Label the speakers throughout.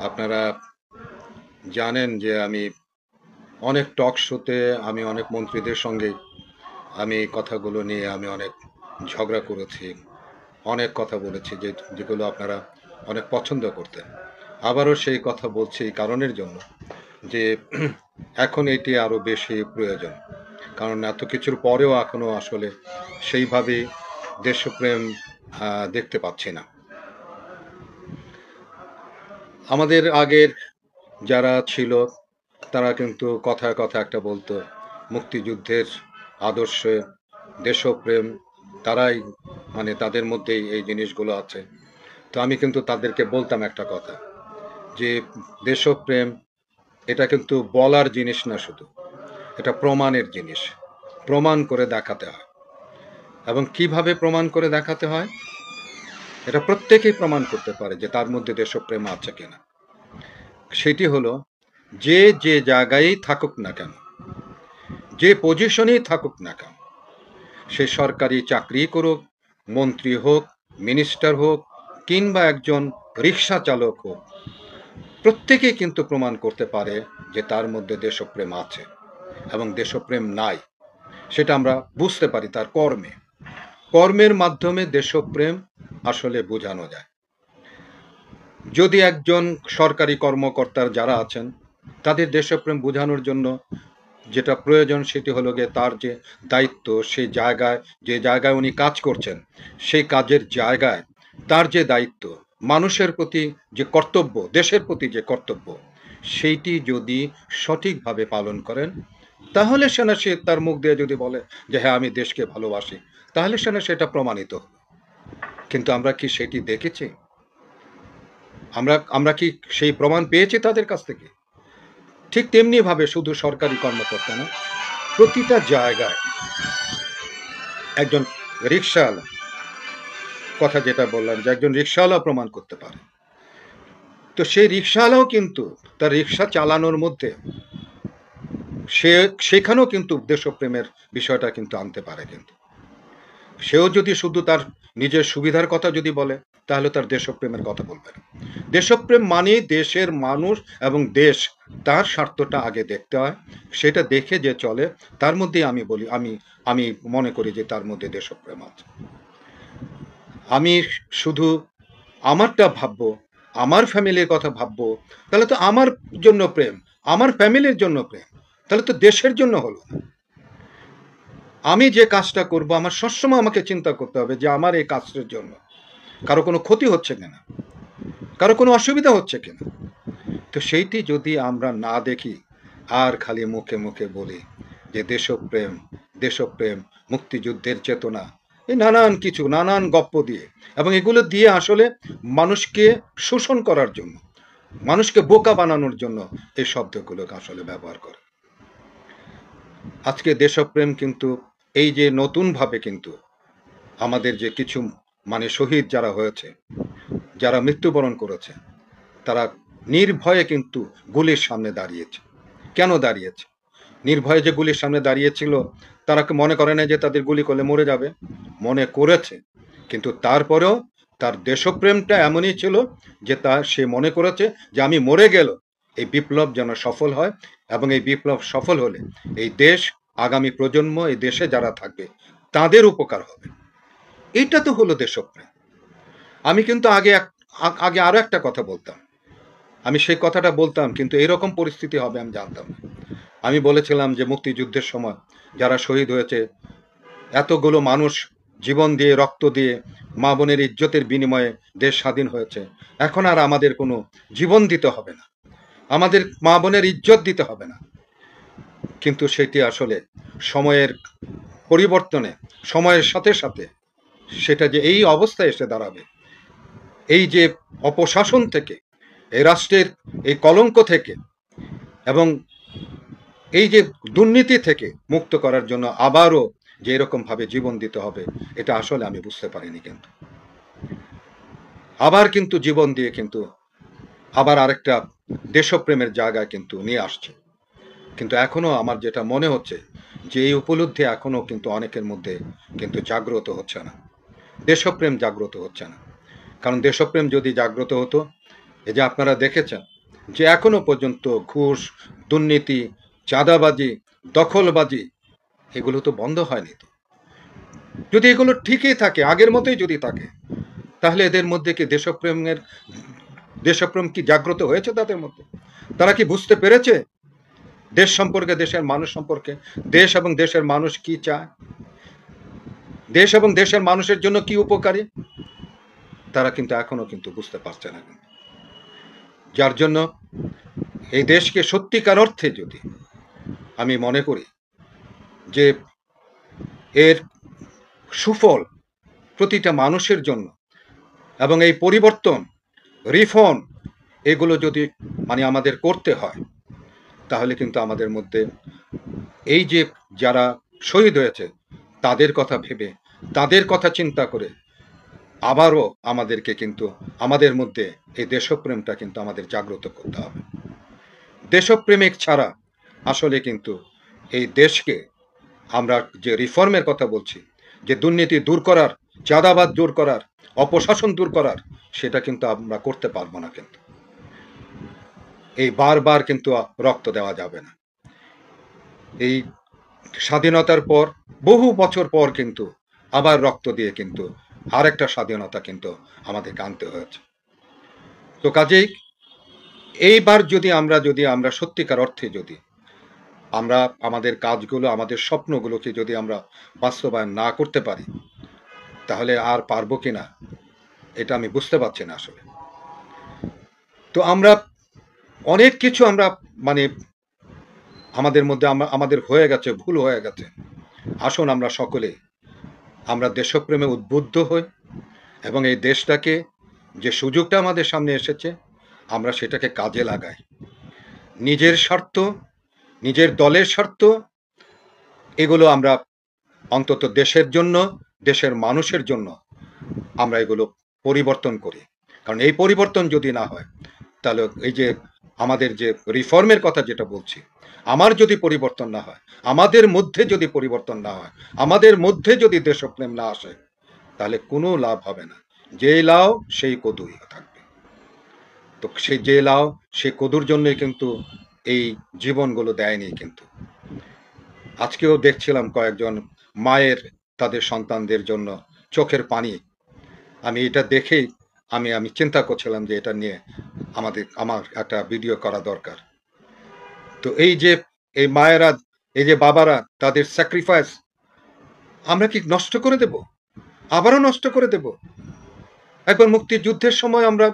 Speaker 1: আপনারা জানেন যে আমি অনেক টক শোতে আমি অনেক মন্ত্রীদের সঙ্গে আমি এই কথাগুলো নিয়ে আমি অনেক ঝগড়া করেছি, অনেক কথা বলেছি যেগুলো আপনারা অনেক পছন্দ করতেন। আবারও সেই কথা বলছি এই কারণের জন্য যে এখন এটি আরও বেশি প্রয়োজন, কারণ এত কিছুর পরেও এখনও আসলে সেইভাবে দেশপ্রেম দেখতে পাচ্ছি না। আমাদের আগের যারা ছিল তারা কিন্তু কথায় কথা একটা বলতো মুক্তিযুদ্ধের আদর্শে দেশপ্রেম, তারাই মানে তাদের মধ্যেই এই জিনিসগুলো আছে। তো আমি কিন্তু তাদেরকে বলতাম একটা কথা, যে দেশপ্রেম এটা কিন্তু বলার জিনিস না, শুধু এটা প্রমাণের জিনিস। প্রমাণ করে দেখাতে হয়, এবং কিভাবে প্রমাণ করে দেখাতে হয় এটা প্রত্যেকেই প্রমাণ করতে পারে যে তার মধ্যে দেশপ্রেম আছে কিনা। সেটি হলো, যে যে জায়গায় থাকুক না কেন, যে পজিশনেই থাকুক না কেন, সে সরকারি চাকরি করুক, মন্ত্রী হোক, মিনিস্টার হোক, কিংবা একজন রিক্সা চালক হোক, প্রত্যেকেই কিন্তু প্রমাণ করতে পারে যে তার মধ্যে দেশপ্রেম আছে এবং দেশপ্রেম নাই। সেটা আমরা বুঝতে পারি তার কর্মে। কর্মের মাধ্যমে দেশপ্রেম আসলে বোঝানো যায়। যদি একজন সরকারি কর্মকর্তার যারা আছেন তাদের দেশপ্রেম বোঝানোর জন্য যেটা প্রয়োজন সেটি হলো গিয়ে তার যে দায়িত্ব, সেই জায়গায় যে জায়গায় উনি কাজ করছেন সেই কাজের জায়গায় তার যে দায়িত্ব, মানুষের প্রতি যে কর্তব্য, দেশের প্রতি যে কর্তব্য, সেইটি যদি সঠিকভাবে পালন করেন, তাহলে সেনা সে তার মুখ দিয়ে যদি বলে যে হ্যাঁ আমি দেশকে ভালোবাসি, তাহলে সেনা সেটা প্রমাণিত। কিন্তু আমরা কি সেটি দেখেছি? আমরা আমরা কি সেই প্রমাণ পেয়েছি তাদের কাছ থেকে? ঠিক তেমনি ভাবে শুধু সরকারি কর্মকর্তা না, প্রতিটা জায়গায় একজন রিক্সাওয়ালা, কথা যেটা বললাম যে একজন রিক্সাওয়ালা প্রমাণ করতে পারে, তো সেই রিক্সাওয়ালাও কিন্তু তার রিক্সা চালানোর মধ্যে সে সেখানেও কিন্তু দেশপ্রেমের বিষয়টা কিন্তু আনতে পারে। কিন্তু সেও যদি শুধু তার নিজের সুবিধার কথা যদি বলে, তাহলে তার দেশপ্রেমের কথা বলবে না। দেশপ্রেম মানে দেশের মানুষ এবং দেশ, তার স্বার্থটা আগে দেখতে হয়। সেটা দেখে যে চলে, তার মধ্যে আমি বলি, আমি আমি মনে করি যে তার মধ্যে দেশপ্রেম আছে। আমি শুধু আমারটা ভাববো, আমার ফ্যামিলির কথা ভাববো, তাহলে তো আমার জন্য প্রেম, আমার ফ্যামিলির জন্য প্রেম, তাহলে তো দেশের জন্য হলো না। আমি যে কাজটা করব আমার সবসময় আমাকে চিন্তা করতে হবে যে আমার এই কাজটার জন্য কারো কোনো ক্ষতি হচ্ছে কিনা, কারো কোনো অসুবিধা হচ্ছে কিনা। তো সেইটি যদি আমরা না দেখি, আর খালি মুখে মুখে বলি যে দেশপ্রেম, দেশপ্রেম, মুক্তিযুদ্ধের চেতনা, এই নানান কিছু নানান গপ্প দিয়ে, এবং এগুলো দিয়ে আসলে মানুষকে শোষণ করার জন্য, মানুষকে বোকা বানানোর জন্য এই শব্দগুলোকে আসলে ব্যবহার করে। আজকে দেশপ্রেম কিন্তু এই যে নতুনভাবে কিন্তু আমাদের যে কিছু মানে শহীদ যারা হয়েছে, যারা মৃত্যুবরণ করেছে, তারা নির্ভয়ে কিন্তু গুলির সামনে দাঁড়িয়েছে। কেন দাঁড়িয়েছে? নির্ভয়ে যে গুলির সামনে দাঁড়িয়েছিল, তারা কি মনে করে না যে তাদের গুলি করলে মরে যাবে? মনে করেছে, কিন্তু তারপরেও তার দেশপ্রেমটা এমনই ছিল যে সে মনে করেছে যে আমি মরে গেল এই বিপ্লব যেন সফল হয়, এবং এই বিপ্লব সফল হলে এই দেশ, আগামী প্রজন্ম, এই দেশে যারা থাকবে তাদের উপকার হবে। এইটা তো হলো দেশপ্রেম। আমি কিন্তু আগে আরো একটা কথা বলতাম, আমি সেই কথাটা বলতাম কিন্তু এরকম পরিস্থিতি হবে আমি জানতাম না। আমি বলেছিলাম যে মুক্তিযুদ্ধের সময় যারা শহীদ হয়েছে, এতগুলো মানুষ জীবন দিয়ে, রক্ত দিয়ে, মা বোনের ইজ্জতের বিনিময়ে দেশ স্বাধীন হয়েছে, এখন আর আমাদের কোনো জীবন দিতে হবে না, আমাদের মা বোনের ইজ্জত দিতে হবে না। কিন্তু সেটি আসলে সময়ের পরিবর্তনে, সময়ের সাথে সাথে সেটা যে এই অবস্থায় এসে দাঁড়াবে, এই যে অপশাসন থেকে, এই রাষ্ট্রের এই কলঙ্ক থেকে, এবং এই যে দুর্নীতি থেকে মুক্ত করার জন্য আবারও যে এরকম ভাবে জীবন দিতে হবে, এটা আসলে আমি বুঝতে পারিনি। কিন্তু আবার কিন্তু জীবন দিয়ে কিন্তু আবার আরেকটা দেশপ্রেমের জায়গায় কিন্তু নিয়ে আসছে। কিন্তু এখনো আমার যেটা মনে হচ্ছে যে এই উপলব্ধি এখনো কিন্তু অনেকের মধ্যে কিন্তু জাগ্রত হচ্ছে না, দেশপ্রেম জাগ্রত হচ্ছে না। কারণ দেশপ্রেম যদি জাগ্রত হতো, এই যে আপনারা দেখেছেন যে এখনো পর্যন্ত ঘুষ, দুর্নীতি, চাঁদাবাজি, দখলবাজি এগুলো তো বন্ধ হয়নি। তো যদি এগুলো ঠিকই থাকে, আগের মতোই যদি থাকে, তাহলে এদের মধ্যে কি দেশপ্রেম কি জাগ্রত হয়েছে তাদের মধ্যে? তারা কি বুঝতে পেরেছে দেশ সম্পর্কে, দেশের মানুষ সম্পর্কে, দেশ এবং দেশের মানুষ কি চায়, দেশ এবং দেশের মানুষের জন্য কি উপকারী? তারা কিন্তু এখনো কিন্তু বুঝতে পারছে না। যার জন্য এই দেশকে সত্যিকার অর্থে যদি আমি মনে করি যে এর সুফল প্রতিটা মানুষের জন্য, এবং এই পরিবর্তন, রিফর্ম এগুলো যদি মানে আমাদের করতে হয়, তাহলে কিন্তু আমাদের মধ্যে এই যে যারা শহীদ হয়েছে তাদের কথা ভেবে, তাদের কথা চিন্তা করে আবারও আমাদেরকে কিন্তু আমাদের মধ্যে এই দেশপ্রেমটা কিন্তু আমাদের জাগ্রত করতে হবে। দেশপ্রেমিক ছাড়া আসলে কিন্তু এই দেশকে আমরা যে রিফর্মের কথা বলছি, যে দুর্নীতি দূর করার, চাঁদাবাদ দূর করার, অপশাসন দূর করার, সেটা কিন্তু আমরা করতে পারবো না। কিন্তু এই বারবার কিন্তু রক্ত দেওয়া যাবে না। এই স্বাধীনতার পর বহু বছর পর কিন্তু আবার রক্ত দিয়ে কিন্তু আরেকটা স্বাধীনতা কিন্তু আমাদেরকে আনতে হয়েছে। তো কাজেই এইবার যদি আমরা সত্যিকার অর্থে যদি আমরা আমাদের কাজগুলো, আমাদের স্বপ্নগুলোকে যদি আমরা বাস্তবায়ন না করতে পারি, তাহলে আর পারবো কিনা এটা আমি বুঝতে পারছি না আসলে। তো আমরা অনেক কিছু আমরা মানে আমাদের মধ্যে আমাদের হয়ে গেছে, ভুল হয়ে গেছে। আসুন আমরা সকলে আমরা দেশপ্রেমে উদ্বুদ্ধ হই এবং এই দেশটাকে, যে সুযোগটা আমাদের সামনে এসেছে, আমরা সেটাকে কাজে লাগাই। নিজের স্বার্থ, নিজের দলের স্বার্থ এগুলো আমরা অন্তত দেশের জন্য, দেশের মানুষের জন্য আমরা এগুলো পরিবর্তন করি। কারণ এই পরিবর্তন যদি না হয়, তাহলে এই যে আমাদের যে রিফর্মের কথা যেটা বলছি, আমার যদি পরিবর্তন না হয়, আমাদের মধ্যে যদি পরিবর্তন না হয়, আমাদের মধ্যে যদি দেশপ্রেম না আসে, তাহলে কোনো লাভ হবে না। যেই লাউ সেই কদুই থাকবে। তো সেই যে লাউ সে কদুর জন্যই কিন্তু এই জীবনগুলো দেয়নি। কিন্তু আজকেও দেখছিলাম কয়েকজন মায়ের তাদের সন্তানদের জন্য চোখের পানি, আমি এটা দেখেই আমি চিন্তা করছিলাম যে এটা নিয়ে আমার একটা ভিডিও করা দরকার। তো এই যে এই মায়েরা, এই যে বাবারা, তাদের স্যাক্রিফাইস আমরা কি নষ্ট করে দেব? আবারও নষ্ট করে দেব? একবার মুক্তিযুদ্ধের সময় আমরা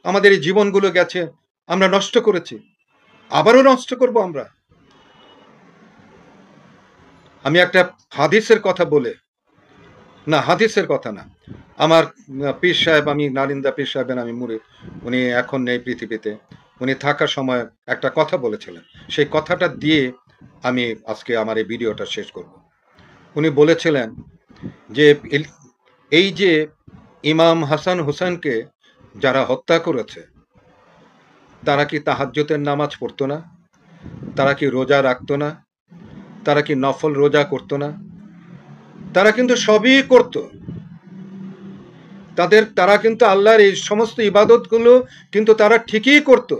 Speaker 1: আমাদের এই জীবনগুলো গেছে, আমরা নষ্ট করেছি, আবারও নষ্ট করব আমরা? আমি একটা হাদিসের কথা বলে, না হাদিসের কথা না, আমার পীর সাহেব, আমি নারিন্দা পীর সাহেবের আমি মুরিদ, উনি এখন নেই পৃথিবীতে। উনি থাকার সময় একটা কথা বলেছিলেন, সেই কথাটা দিয়ে আমি আজকে আমার এই ভিডিওটা শেষ করব। উনি বলেছিলেন যে এই যে ইমাম হাসান হোসেনকে যারা হত্যা করেছে, তারা কি তাহাজ্জুদের নামাজ পড়তো না? তারা কি রোজা রাখতো না? তারা কি নফল রোজা করতো না? তারা কিন্তু সবই করতো। তারা কিন্তু আল্লাহর এই সমস্ত ইবাদতগুলো কিন্তু তারা ঠিকই করত।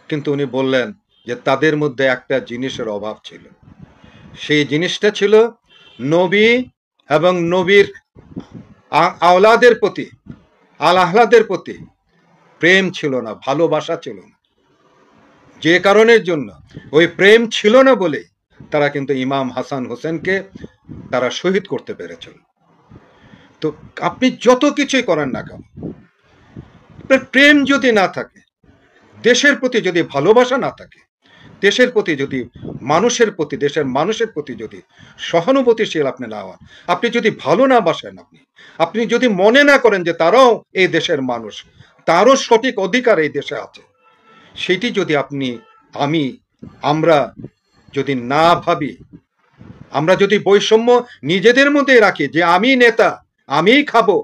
Speaker 1: কিন্তু উনি বললেন যে তাদের মধ্যে একটা জিনিসের অভাব ছিল। সেই জিনিসটা ছিল নবী এবং নবীর আওলাদের প্রতি, আহলাদের প্রতি প্রেম ছিল না, ভালোবাসা ছিল না। যে কারণের জন্য, ওই প্রেম ছিল না বলে তারা কিন্তু ইমাম হাসান হোসেনকে তারা শহীদ করতে পেরেছিল। তো আপনি যত কিছুই করেন না কেন, প্রেম যদি না থাকে, দেশের প্রতি যদি ভালোবাসা না থাকে, দেশের প্রতি যদি মানুষের প্রতি, দেশের মানুষের প্রতি যদি সহানুভূতিশীল আপনি না হন, আপনি যদি ভালো না বাসেন, আপনি যদি মনে না করেন যে তারাও এই দেশের মানুষ, তারও সঠিক অধিকার এই দেশে আছে, সেটি যদি আমরা যদি না ভাবি, আমরা যদি বৈষম্য নিজেদের মধ্যে রাখি যে আমি নেতা, আমিই খাবো,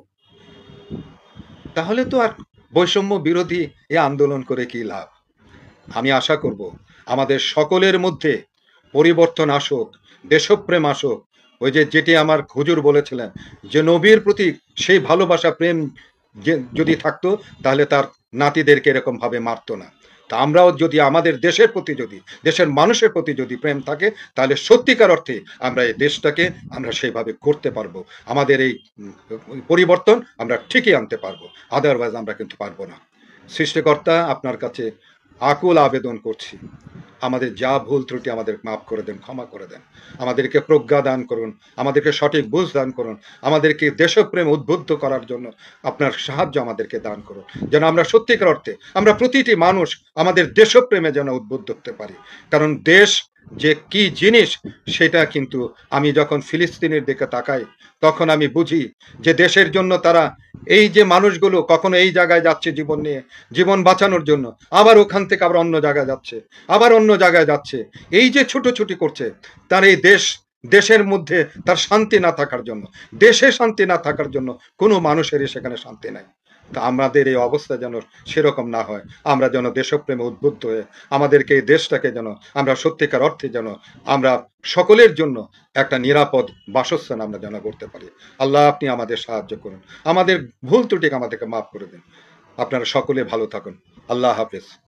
Speaker 1: তাহলে তো আর বৈষম্য বিরোধী এ আন্দোলন করে কি লাভ? আমি আশা করব আমাদের সকলের মধ্যে পরিবর্তন আসুক, দেশপ্রেম আসুক। ওই যেটি আমার হুজুর বলেছিলেন যে নবীর প্রতি সেই ভালোবাসা, প্রেম যদি থাকতো, তাহলে তার নাতিদেরকে এরকমভাবে মারতো না। তা আমরাও যদি আমাদের দেশের প্রতি যদি, দেশের মানুষের প্রতি যদি প্রেম থাকে, তাহলে সত্যিকার অর্থে আমরা এই দেশটাকে আমরা সেইভাবে করতে পারবো। আমাদের এই পরিবর্তন আমরা ঠিকই আনতে পারবো। আদারওয়াইজ আমরা কিন্তু পারবো না। সৃষ্টিকর্তা, আপনার কাছে আকুল আবেদন করছি, আমাদের যা ভুল ত্রুটি আমাদের মাফ করে দেন, ক্ষমা করে দেন। আমাদেরকে প্রজ্ঞা দান করুন, আমাদেরকে সঠিক বুঝ দান করুন, আমাদেরকে দেশপ্রেম উদ্বুদ্ধ করার জন্য আপনার সাহায্য আমাদেরকে দান করুন, যেন আমরা সত্যিকার অর্থে আমরা প্রতিটি মানুষ আমাদের দেশপ্রেমে যেন উদ্বুদ্ধ হতে পারি। কারণ দেশ যে কি জিনিস সেটা কিন্তু আমি যখন ফিলিস্তিনের দিকে তাকাই, তখন আমি বুঝি যে দেশের জন্য তারা, এই যে মানুষগুলো কখনো এই জায়গায় যাচ্ছে জীবন নিয়ে, জীবন বাঁচানোর জন্য, আবার ওখান থেকে আবার অন্য জায়গায় যাচ্ছে, আবার অন্য জায়গায় যাচ্ছে, এই যে ছুটোছুটি করছে, তার এই দেশের মধ্যে তার শান্তি না থাকার জন্য, দেশে শান্তি না থাকার জন্য কোনো মানুষেরই সেখানে শান্তি নাই। তা আমাদের এই অবস্থা যেন সেরকম না হয়, আমরা যেন দেশপ্রেমে উদ্বুদ্ধ হয়ে আমাদেরকে এই দেশটাকে যেন আমরা সত্যিকার অর্থে যেন আমরা সকলের জন্য একটা নিরাপদ বাসস্থান আমরা যেন করতে পারি। আল্লাহ, আপনি আমাদের সাহায্য করুন, আমাদের ভুল ত্রুটিকে আমাদেরকে মাফ করে দিন। আপনারা সকলে ভালো থাকুন। আল্লাহ হাফেজ।